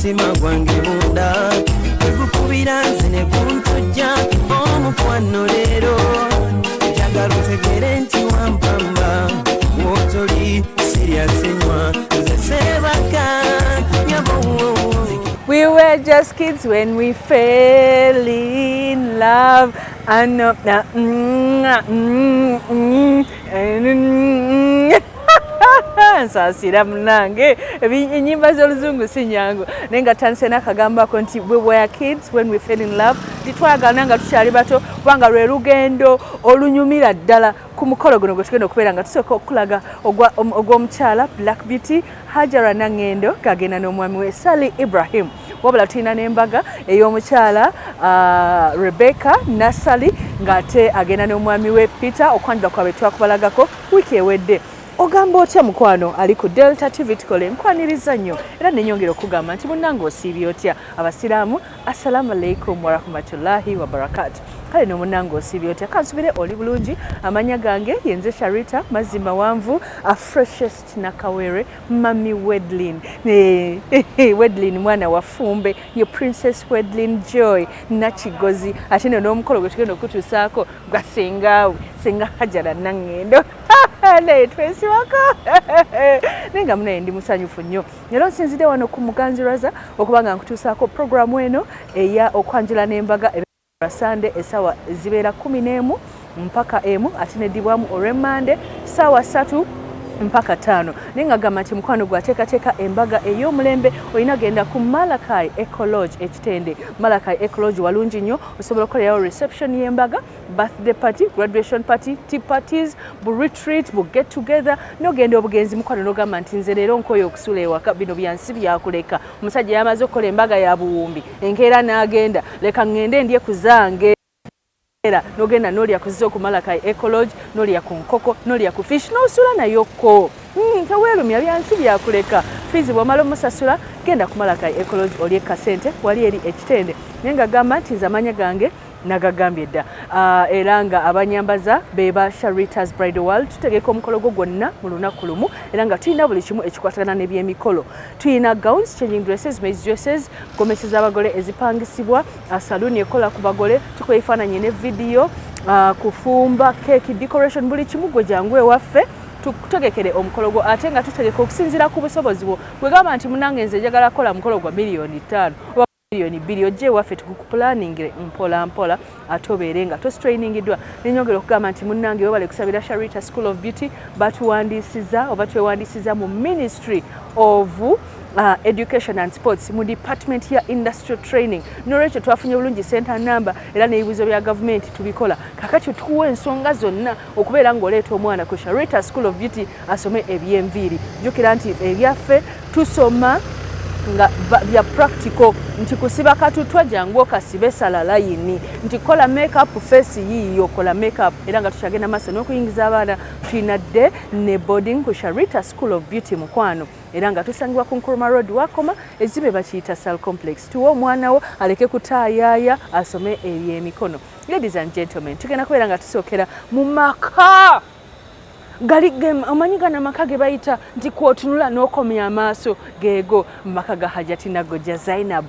mutima gwange munda ekukubira nze ne kuntujja omukwano leero njagala otegere nti wampamba wotoli siryasenywa nze sebaka nyabo. We were just kids when we fell in love. Nsasira munange enyimba z'oluzungu si nyangu naye nga tandise n'akagambako nti we were kids when we fell in love titwagana nga tukyali bato kubanga lwe lugendo olunyumira ddala ku mukolo guno gwe tugenda okubeera nga tusooka okulaga ogw'omukyala Black Beauty Hajara Nangendo ng'agenda n'omwami we Sally Ibrahim. Wabula tulina n'embaga ey'omukyala Rebecca Nassali ng'ate agenda n'omwami we Peter okwanjula kwabwe twakubalagako wiiki ewedde. Ogamba otya mukwano ali ku Delta TV tukole nkwaniriza nnyo era nenyongera okugamba nti munnange osiibye otya abasiraamu assalamu alaikum warahmatullahi wabarakatuh. Kale no munnange osiibye otya kansubire oli bulungi amanya gange yenze Sharita mazima wanvu a freshest nakawere mami Wedlin Wedlin mwana wa Fumbe ye Princess Wedlin Joy nakigozi ate n'omukolo gwe tugenda okutuusaako gwa senga Hajara Nangendo naye twesiwako nenga munaye ndi musanyufu nnyo. Leero nsinzidde wano ku Muganziraza okubanga nkutuusaako programu eno eya okwanjula n'embaga Sunday esawa zibeera 11 mpaka emu ate neddibwamu olw'Emmande ssaawa 3 mpaka 5. Nenga gamba nti mukwano gwateekateeka embaga ey'omulembe olina genda ku Malakai Eco Lodge ekitende. Malakai Eco Lodge walungi nnyo osobola okukolerayo reception y'embaga, birthday party, graduation party, tea parties, bu retreat, bu get together n'ogenda obugenzi mukwano n'ogamba nti nze leero nkoyo okusula ewaka bino byansi byakuleka. Omusajja yamaze okukola embaga ya buwumbi enkeera n'agenda leka ngende ndye kuzange nogenda n'olya ku zo ku Malakai Eco Lodge n'olya ku nkoko n'olya ku fish n'osula nayokko teweerumya byansi byakuleka. Fizi bw'omala omusasula genda ku Malakai Eco Lodge olye kasente wali eri ekitende. Naye nga gamba nti nze amanya gange nagagambye dda era nga abanyambaza beba Sharita's Bridal World tutegeka omukolo gwo gwonna mu lunaku lumu era nga tulina buli kimu ekikwatagana n'ebyemikolo. Tulina gowns, changing dresses, maize dresses, gomesi z'abagole ezipangisibwa, saluuni ekola ku bagole, tukola ebifaananyi ne vidiyo, kufumba, cake, decoration, buli kimu gwe jangu ewaffe tutegekere omukolo gwo ate nga tutegeka okusinziira ku busobozi bwo. Gwe gamba nti munange nze njagala kukola mukolo gwa miliyoni 5 miliyoni 2 ojje waffe tukuplaningire mpola mpola ate obeere nga tostrainingiddwa. Nenyongera okugamba nti munnange webale kusabira Sharita School of Beauty batuwandiisiza oba twewandiisiza mu Ministry of Education and Sports mu department ya industrial training. N'olwekyo twafunye bulungi center number era n'ebibuuzo bya gavumenti tubikola. Kakati tukuwa ensonga zonna okubeera ng'oleeta omwana ku Sharita School of Beauty asome eby'enviiri. Jjukira nti ebyaffe tusoma nga bya practical nti kusiba katutwa jangu okasibe sala layini nti kola makeup face yiyo kola makeup era nga tukyagenda maaso n'okuyingiza abaana tulina dde ne boarding ku Sharita School of Beauty mukwano era nga tusangibwa ku Nkrumah Road Wakoma ezibe bakiyita Sal Complex. Tuwa omwana wo aleke kutaayaaya asome ebyemikono. Ladies and gentlemen, tugenda kubeera nga tusookera mu maka galige amanyi gana maka ge bayita nti kwotunula n'okomya amaaso geego maka ga Hajati Nagojja Zainab.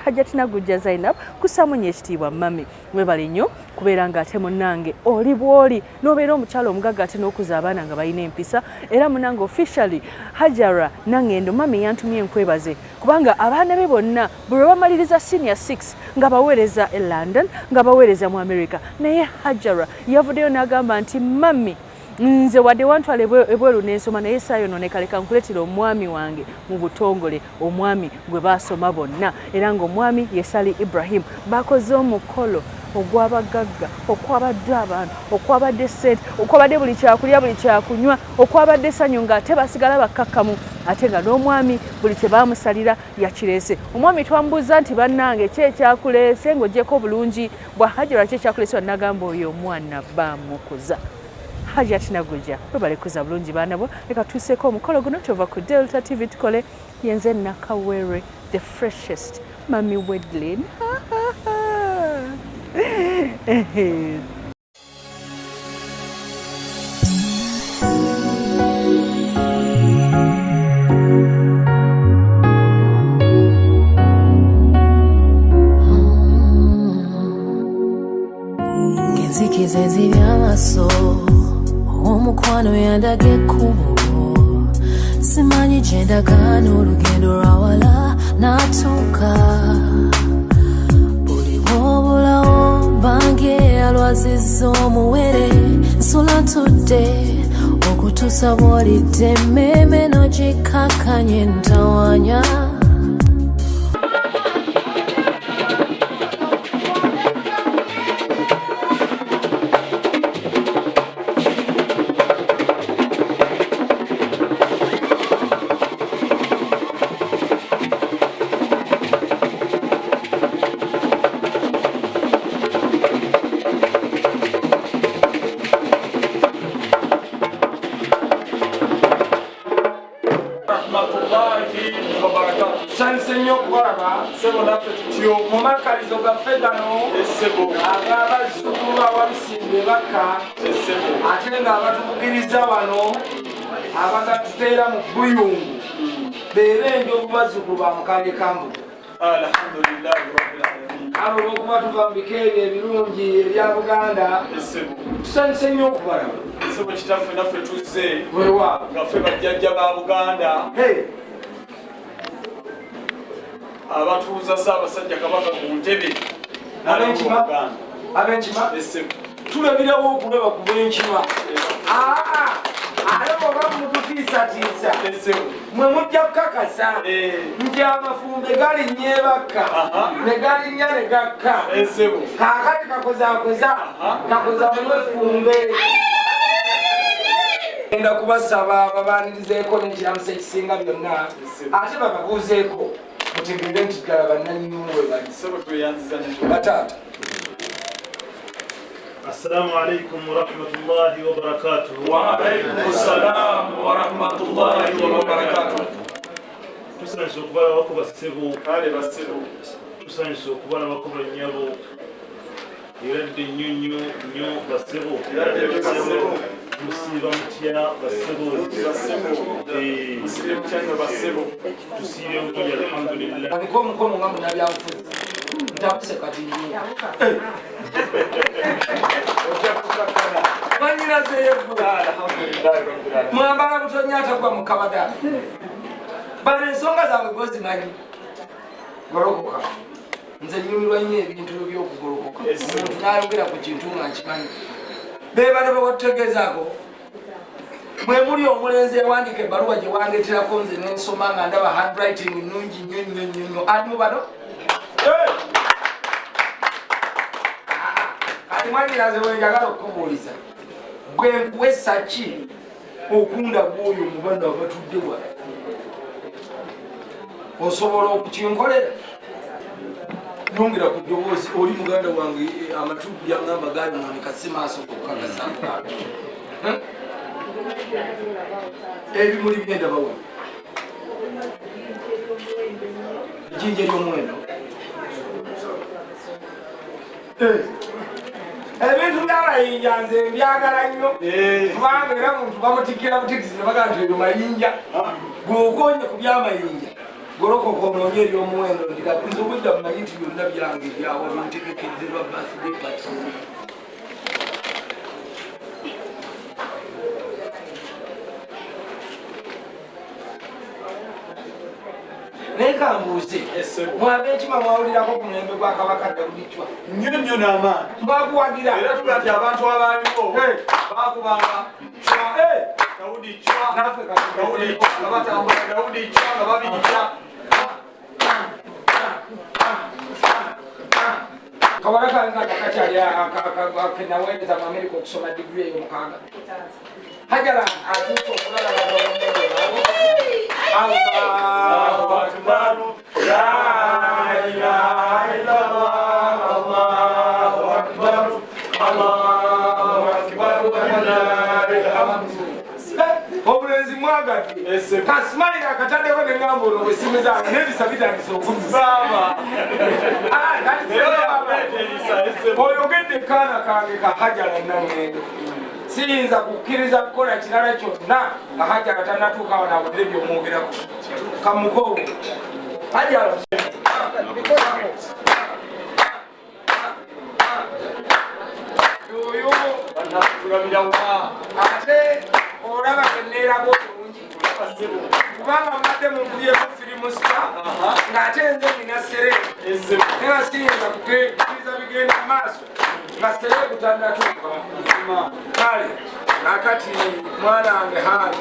Hajati Nagojja Zainab kusamunye ekitiibwa mami webale nnyo kubeera nga ate munnange oli bwoli n'obeera omukyalo omugagga ate n'okuza abaana nga balina empisa era munnange officially Hajara Nangendo mami yantumye nkwebaze kubanga abaana be bonna bwe bamaliriza senior 6 nga baweereza e London nga baweereza mu America naye Hajara yavuddeyo n'agamba nti mami nze wadde wantwala ebweru n'ensoma naye saayononeka leka nkuleetera omwami wange mu butongole omwami gwe baasoma bonna era ng'omwami ye Sally Ibrahim bakoze omukolo ogw'abagagga okwabadde abantu okwabadde ssente okwabadde buli kyakulya buli kyakunywa okwabadde essanyu ng'ate basigala bakkakkamu ate nga n'omwami buli kye baamusalira yakireese. Omwami twambuuza nti bannange ki ekyakuleese ng'oggyeko bulungi bwa Hajara ki ekyakuleese wanagamba oyo omwana baamukuza. Hajati Nagojja webale kuza bulungi baana bo leka tuseeko omukolo guno tuva ku Delta TV tukole yenze Nakawere the freshest mami Wedlin. mukwano yandage ekkubo simanyi gye ndaga n'olugendo lwawala n'atuuka buli bw'obulawo bange alwazizza omuwere nsula ntudde okutuusa bw'olidde emmeeme n'ogikkakkanye ntawanya. Sansenyo kubalaba sebo naffe tutyo mu makalizo gaffe gano abazzukulu ababisimba ebakka ate ng'abatuvugiriza wano abagatuteera mu buyungu beera enjovu bazzukulu ba mukage kambuga alhamdulillahi rabbil alamin abo olw'okuba tuva mu bika ebyo ebirungi ebya Buganda tusanyuse nnyo okubalaba sebo kitaffe naffe tuzze weewaawo nga ffe bajjajja ba Buganda abatuuza Ssaabasajja Kabaka ku ntebe ab'enkima tulabirawo okulaba ku b'enkima ate oba mututiisatiisa mwe mujja kukakasa nti amafumbe galinnya ebakka ne galinnya ne gakka kaakati kakozaakoza kakoza mulwefumbe enda kubasaba babaanirizeeko n'ekiramusa ekisinga byonna ate bababuuzeeko mutegeere nti ddala bannannyini we bali sebo tweyanziza ne bataata. Assalamu alaikum warahmatullahi wabarakatuh. Wa alaikum assalam warahmatullahi wabarakatuh. Tusanyusa okubalaba bako bassebo kale bassebo tusanyusa okubalaba bako bannyabo eradde nnyonnyo nnyo bassebo musiiba mutya bassebo tusiibye bulungi alhamdulillah. Aliko omukono nga munnabyabufuzi ntakuse kati nnyo mwambala butonya atagwa mu kabada bano ensonga zaabwe gozimanyi golokoka nze nyumirwa nnyo ebintu by'okugolokoka omuntu n'ayogera ku kintu nga nkimanyi beebano bewatutegeezaako mwe muli omulenzi ewandiika ebbaluwa gye wandeeterako nze n'ensoma nga ndaba handwriting nnungi nnyo nnyo nnyo ali mu bano kati mwandiraze wenjagala okukubuuliza gwe nkuwesa ki okunda gwoyo mu bano abatudde wala osobola okukinkolera yongera ku ddoboozi oli muganda wange amatu byangamba gayonooneka si maaso kokakasa ebimuli bigenda bawa ejjinja ery'omuwendo ebintu by'amayinja nze mbyagala nnyo kubanga era muntu bamutikira butikisi nebagaa nti ebyo mayinja gweokonye ku by'amayinja golokoka onoonye ery'omuwendo nze obudda mumanyi nti byonna byange byawo bintegekedde lwa birthday party naye kambuuze mwab'enkima mwawulirako ku mulembe gwa Kabaka Daudi Chwa nnyo nnyo n'amaanyi mwaguwagira era tuga nti abantu abaaliwo baakubanga Daudi Chwa naffe nga batambula Daudi Chwa nga babijja kawala kange atakakyali kenaweereza mu Amerika okusoma digiri eyo mukaaga hajala atuusa okulalaba Allahu akbar la ilaha illallah Allahu akbar Allahu akbar walillahil hamd obulenzi mwagadde kasimalira akataddeko neŋŋamba olwo bwesimu zange n'ebisa bitandisa okuzizaama oyogedde kaana kange kahajala nangendo siyinza kukkiriza kukola kirala kyonna nga hajala tannatuuka wano awulire byomwogerako kamukoowo hajala oyo ate olaba kenneerako bulungi kubanga mbadde mukubyeko firimu sita ng'ate nze nina sereebu era siyinza kukkiriza bigenda mu maaso nga sereebu tannatuuka kale nakati mwana wange haali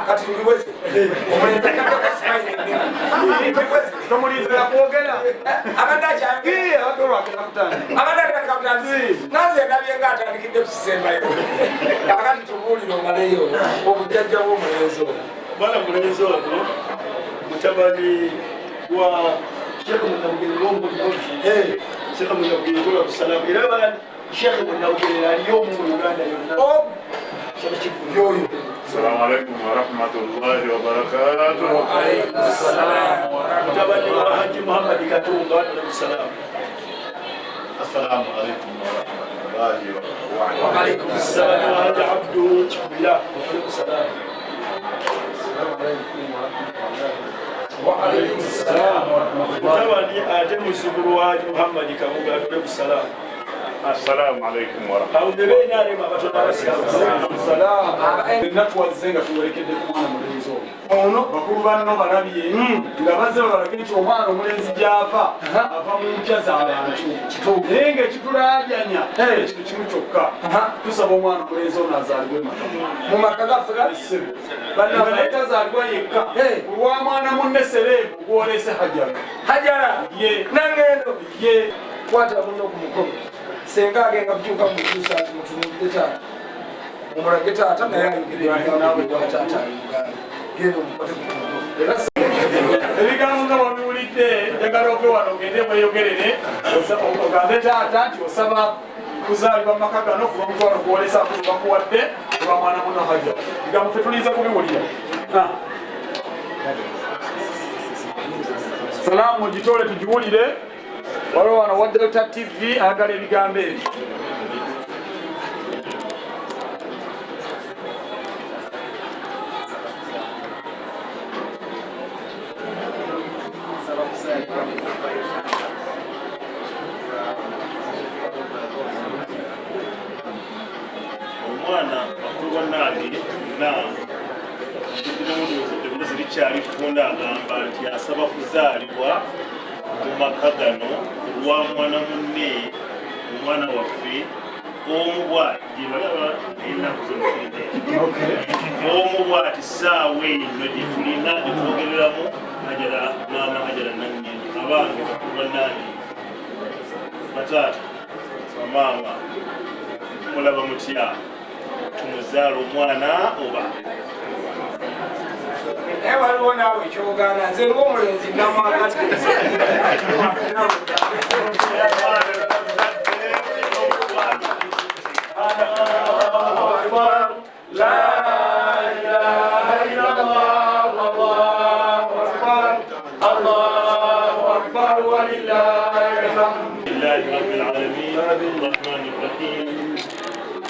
kati ndiweze omulenzi tomulizira kwogera abadde akyangeabadde nanze ndabye nga atandikidde kukisembayo akati tubuulire omaleyo obujjajja bw'omulenzi oyo bwana mulenzi ono mutabani wa Sheikh Munabugere w'omulungi Sheikh Munabugere w'okusalamu era bana Sheikh Munabugere aliyo mu Uganda yonna yoyo. Assalamu alaikum wa rahmatullahi wa barakatuh. Wa alaikum assalam wa mutabani wa Haji Muhammad Katumba wa salam. Assalamu alaikum wa rahmatullahi wa barakatuh. Wa alaikum assalam wa Haji Abdul Chibila wa salam. Wa alaikum assalam wa rahmatullahi. Mutabani ate musuburu wa Haji Muhammad Kamuga wa salam. Assalamu alaikum wa rahmatullahi. Natwazenga tuwerekedde ku mwana mulenzi ono bakulu banno balabye nga bazze balabye nti omwana omulenzi gy'ava ava mu mpya z'abantu naye ng'ekitulaajanya ekintu kimu kyokka tusaba omwana omulenzi ono azaalibwe mu maka gaffe naye tazaalibwa yekka olwa mwana munne sereebu gw'oleese hajara ye nangendo ye kwata munno ku mukono senga agenda kukyuka mu kyusa ati mutunulire taata omulage taata naye ayogere ebigambo wa taata genda omukwate ku mukono ebigambo nga babiwulidde njagala ove wano ogende bweyogerere ogambe taata nti osaba kuzaalibwa mu maka gano kuba mutwalo gwolesako bakuwadde kuba mwana muno hajja bigambo ffe tuliza kubiwulira salaamu ogitole tugiwulire waliwo wano wa Delta TV ayagala ebigambo ebyo omwana bakulu bannange na ebibuzi bikyalifunda agamba nti asaba kuzaalibwa mu maka gano olwa mwana munne omwana waffe omu bwati enaku zonfinde omu bwati saawa eno gye tulina gyetwogereramu Hajara maama Hajara Nanyini abange bakulu bannange bataata bamaama mulaba mutya tumuzaala omwana oba naye waliwo naawe ekyogaana nze ng'omulenzi namwagati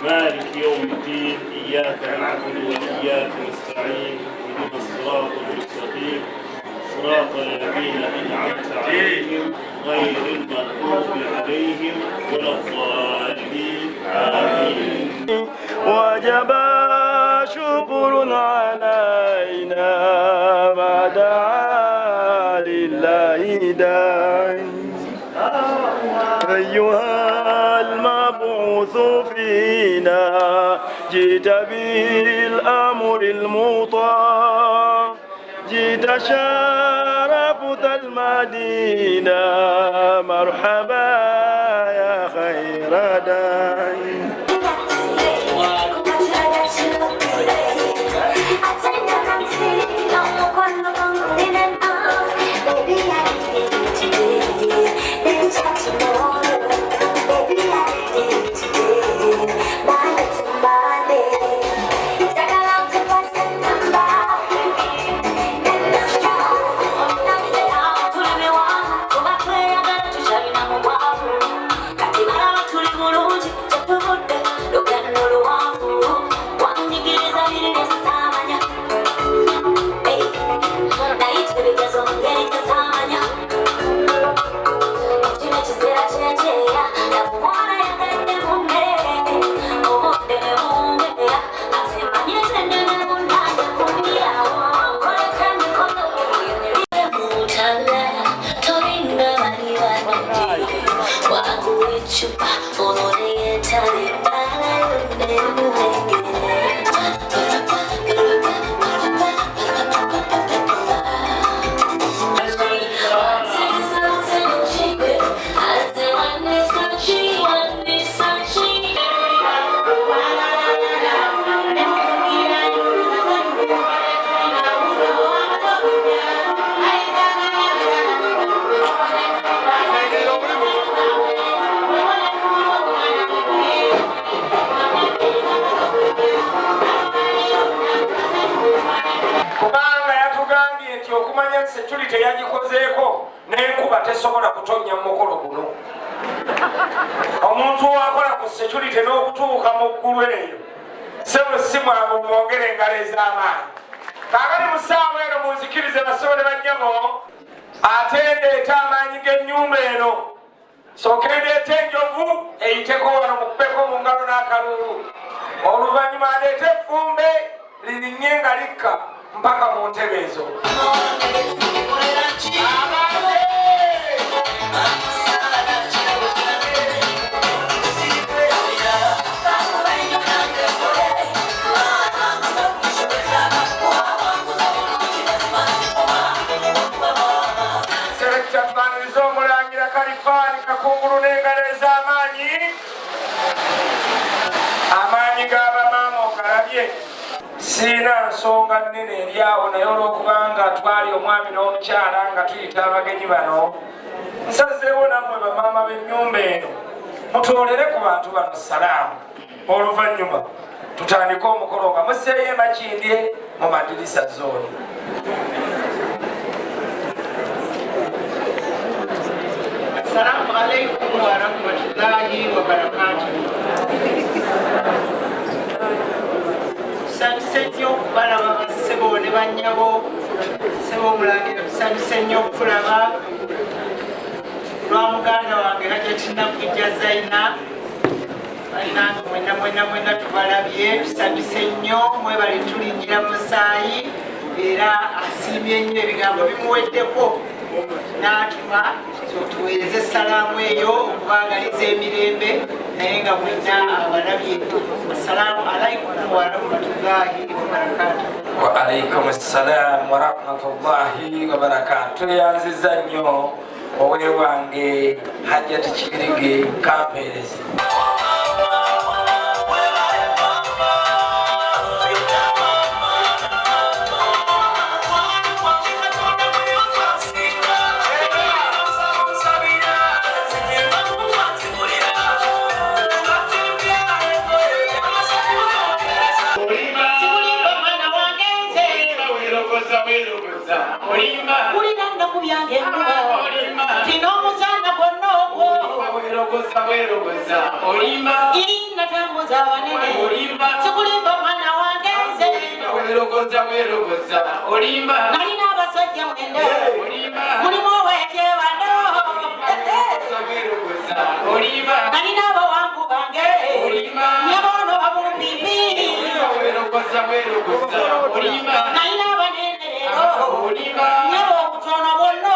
مالك يوم الدين إياك نعبد وإياك نستعين اهدنا الصراط المستقيم صراط الذين أنعمت عليهم غير المغضوب عليهم ولا الضالين آمين. وجب شكر علينا ما دعا لله داعي أيها المبعوث فينا جئت بالأمر المطاع جئت شرفت المدينة مرحبا يا خير داعي Tuli bulungi, security yagikozeeko n'enkuba tesobola kutonnya mu mukolo guno. Omuntu wakola ku security n'okutuuka mu ggulu eyo sebo simu abo mwongere engalo ez'amaanyi. Kaakati mu ssaawa eno munzikirize basobole bannyabo ate ndeeta amaanyi g'ennyumba eno sooke ndeeta enjovu eyiteko wano mukubeko mu ngalo n'akalulu oluvannyuma ndeeta effumbe lirinye nga likka mpaka mu ntebe ezo. Selekta twaniriza omulangira Kalifaani Kakungulu n'engalo ez'amaanyi. Amaanyi g'abamaama ogalabye. Sina nsonga nnene eryawo naye olw'okubanga twali omwami n'omukyala nga tuyita abagenyi bano nsazeewo nammwe bamaama b'ennyumba eno mutoolere ku bantu bano salaamu oluvannyuma tutandike omukolo nga museeyo emakindye mu madirisa zooni. Assalamu alaikum warahmatullahi wabarakatuh. Tusanyuse nnyo okubalaba bassebo ne bannyabo ssebo omulangira tusanyuse nnyo okulaba lwa muganda wange Hajjati Nakujja Zaina balinange mwena tubalabye tusanyuse nnyo mwebale tulingira musaayi era asiimye nnyo ebigambo bimuweddeko n'atuma tuweereze salaamu eyo okubaagaliza emirembe naye nga mwenna abalabye. Assalamu alaikum warahmatullahi wabarakatuh. Wa alaikum assalam warahmatullahi wabarakatuh. Tweyanziza nnyo owe wange Hajjati Kibirige kampeerezi. Inna tambuza wanene sikulimba mwana wange nze nalina abasajja mwenda mulimu ow'ekyewano nalina abawanvu bange nyabono babumpipi nalina abanene leero nyabo obutono bwonna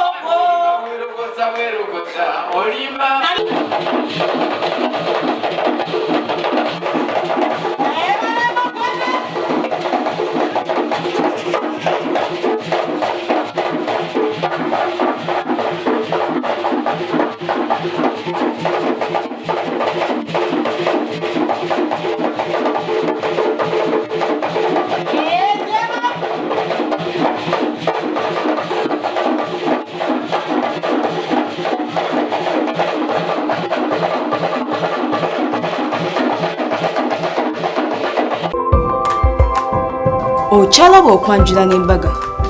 Okyalaba okwanjula n'embaga